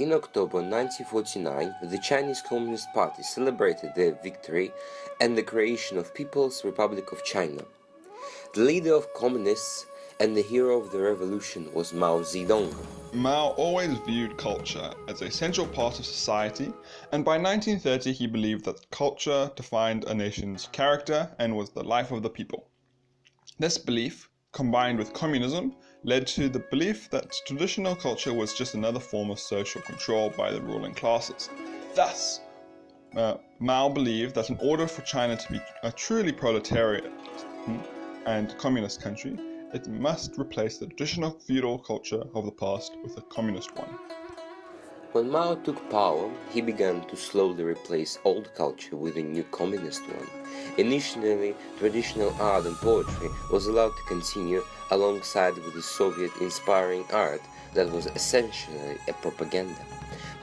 In October 1949, the Chinese Communist Party celebrated their victory and the creation of People's Republic of China. The leader of communists and the hero of the revolution was Mao Zedong. Mao always viewed culture as a central part of society, and by 1930 he believed that culture defined a nation's character and was the life of the people. This belief, combined with communism, led to the belief that traditional culture was just another form of social control by the ruling classes. Thus, Mao believed that in order for China to be a truly proletariat and communist country, it must replace the traditional feudal culture of the past with a communist one. When Mao took power, he began to slowly replace old culture with a new communist one. Initially, traditional art and poetry was allowed to continue alongside with the Soviet-inspiring art that was essentially a propaganda.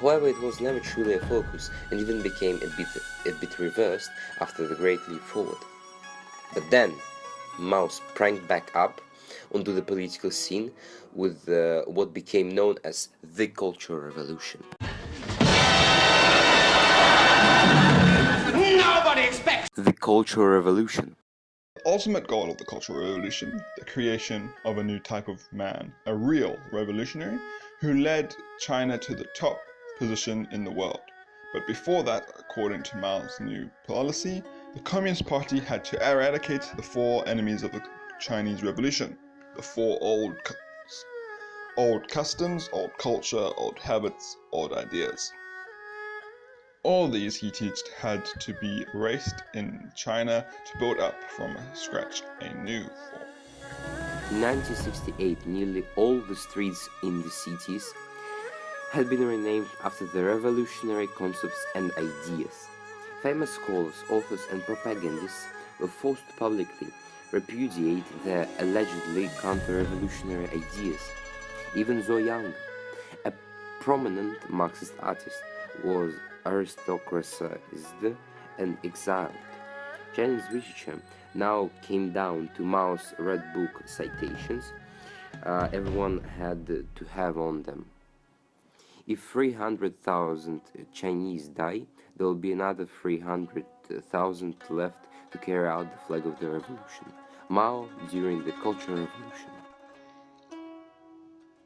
However, it was never truly a focus and even became a bit reversed after the Great Leap Forward. But then, Mao sprang back up onto the political scene with what became known as the Cultural Revolution. Nobody expects The Cultural Revolution. The ultimate goal of the Cultural Revolution, the creation of a new type of man, a real revolutionary, who led China to the top position in the world. But before that, according to Mao's new policy, the Communist Party had to eradicate the four enemies of the Chinese Revolution, the four old customs, old culture, old habits, old ideas. All these, he taught, had to be erased in China to build up from scratch a new form. In 1968, nearly all the streets in the cities had been renamed after the revolutionary concepts and ideas. Famous scholars, authors and propagandists were forced to publicly repudiate their allegedly counter-revolutionary ideas. Even Zhou Yang, a prominent Marxist artist, was aristocratized and exiled. Chinese literature now came down to Mao's Red Book citations everyone had to have on them. If 300,000 Chinese die, there will be another 300,000 left to carry out the flag of the revolution. Mao during the Cultural Revolution.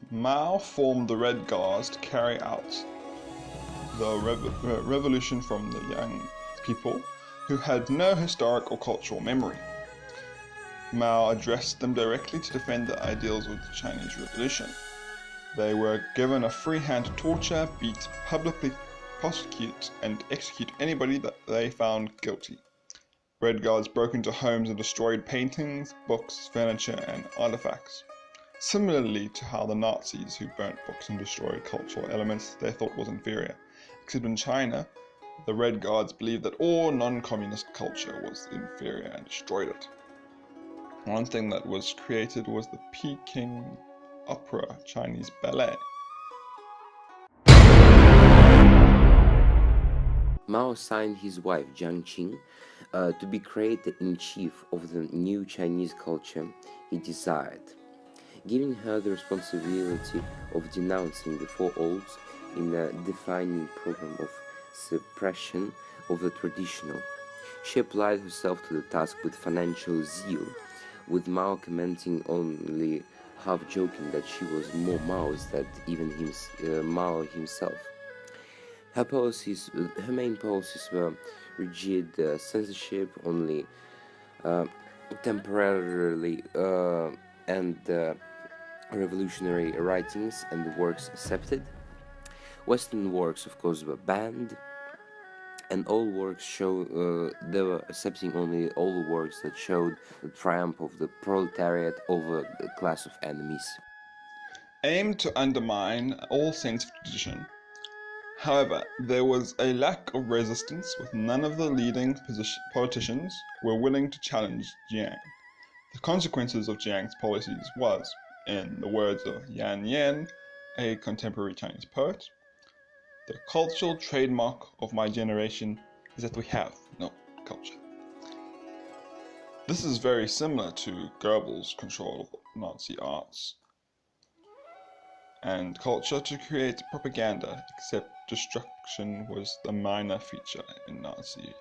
Mao formed the Red Guards to carry out the revolution from the young people who had no historic or cultural memory. Mao addressed them directly to defend the ideals of the Chinese Revolution. They were given a free hand to torture, beat, publicly prosecute, and execute anybody that they found guilty. Red Guards broke into homes and destroyed paintings, books, furniture, and artifacts. Similarly to how the Nazis, who burnt books and destroyed cultural elements they thought was inferior. Except in China, the Red Guards believed that all non-communist culture was inferior and destroyed it. One thing that was created was the Peking Opera, Chinese ballet. Mao assigned his wife Jiang Qing to be creator-in-chief of the new Chinese culture he desired, giving her the responsibility of denouncing the four olds in a defining program of suppression of the traditional. She applied herself to the task with financial zeal, with Mao commenting only half-joking that she was more Maoist than even Mao himself. Her main policies were rigid censorship, only temporarily, and revolutionary writings and works accepted. Western works, of course, were banned, and all works they were accepting only all works that showed the triumph of the proletariat over the class of enemies. Aimed to undermine all sense of tradition. However, there was a lack of resistance, with none of the leading politicians were willing to challenge Jiang. The consequences of Jiang's policies was, in the words of Yan Yan, a contemporary Chinese poet, "The cultural trademark of my generation is that we have no culture." This is very similar to Goebbels' control of Nazi arts. and culture to create propaganda, except destruction was the minor feature in Nazi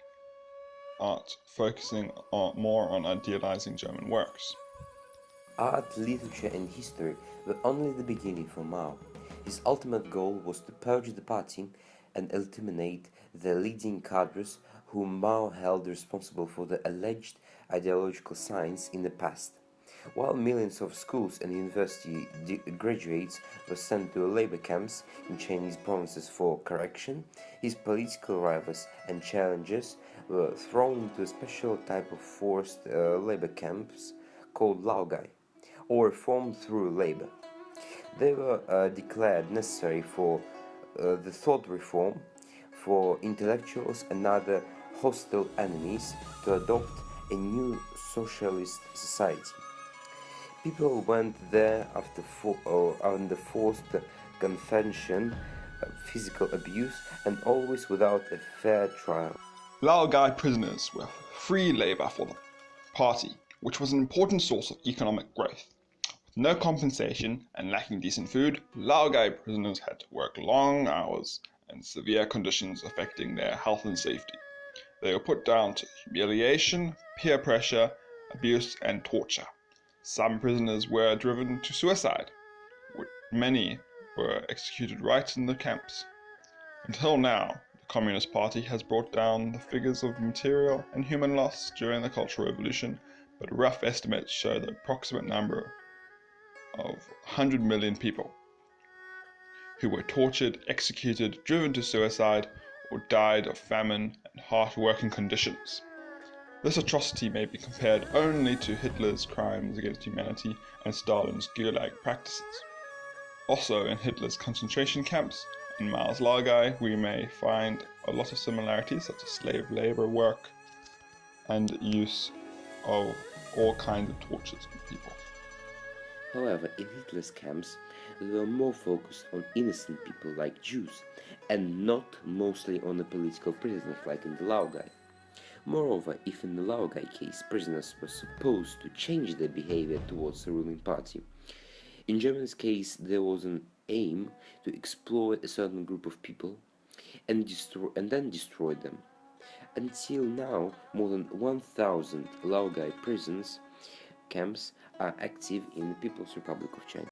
art, focusing more on idealizing German works. Art, literature, and history were only the beginning for Mao. His ultimate goal was to purge the party and eliminate the leading cadres whom Mao held responsible for the alleged ideological science in the past. While millions of schools and university graduates were sent to labor camps in Chinese provinces for correction, his political rivals and challengers were thrown into a special type of forced labor camps called Laogai, or formed through labor. They were declared necessary for the thought reform, for intellectuals and other hostile enemies to adopt a new socialist society. People went there under forced confession, physical abuse, and always without a fair trial. Laogai prisoners were free labor for the party, which was an important source of economic growth. With no compensation and lacking decent food, Laogai prisoners had to work long hours and severe conditions affecting their health and safety. They were put down to humiliation, peer pressure, abuse, and torture. Some prisoners were driven to suicide. Many were executed right in the camps. Until now, the Communist Party has brought down the figures of material and human loss during the Cultural Revolution, but rough estimates show the approximate number of 100 million people who were tortured, executed, driven to suicide, or died of famine and hard working conditions. This atrocity may be compared only to Hitler's crimes against humanity and Stalin's Gulag practices. Also, in Hitler's concentration camps and Mao's Laogai, we may find a lot of similarities, such as slave labor work and use of all kinds of tortures on people. However, in Hitler's camps, they were more focused on innocent people like Jews, and not mostly on the political prisoners like in the Laogai. Moreover, if in the Laogai case prisoners were supposed to change their behavior towards the ruling party, in Germany's case there was an aim to exploit a certain group of people and then destroy them. Until now, more than 1,000 Laogai prisons camps are active in the People's Republic of China.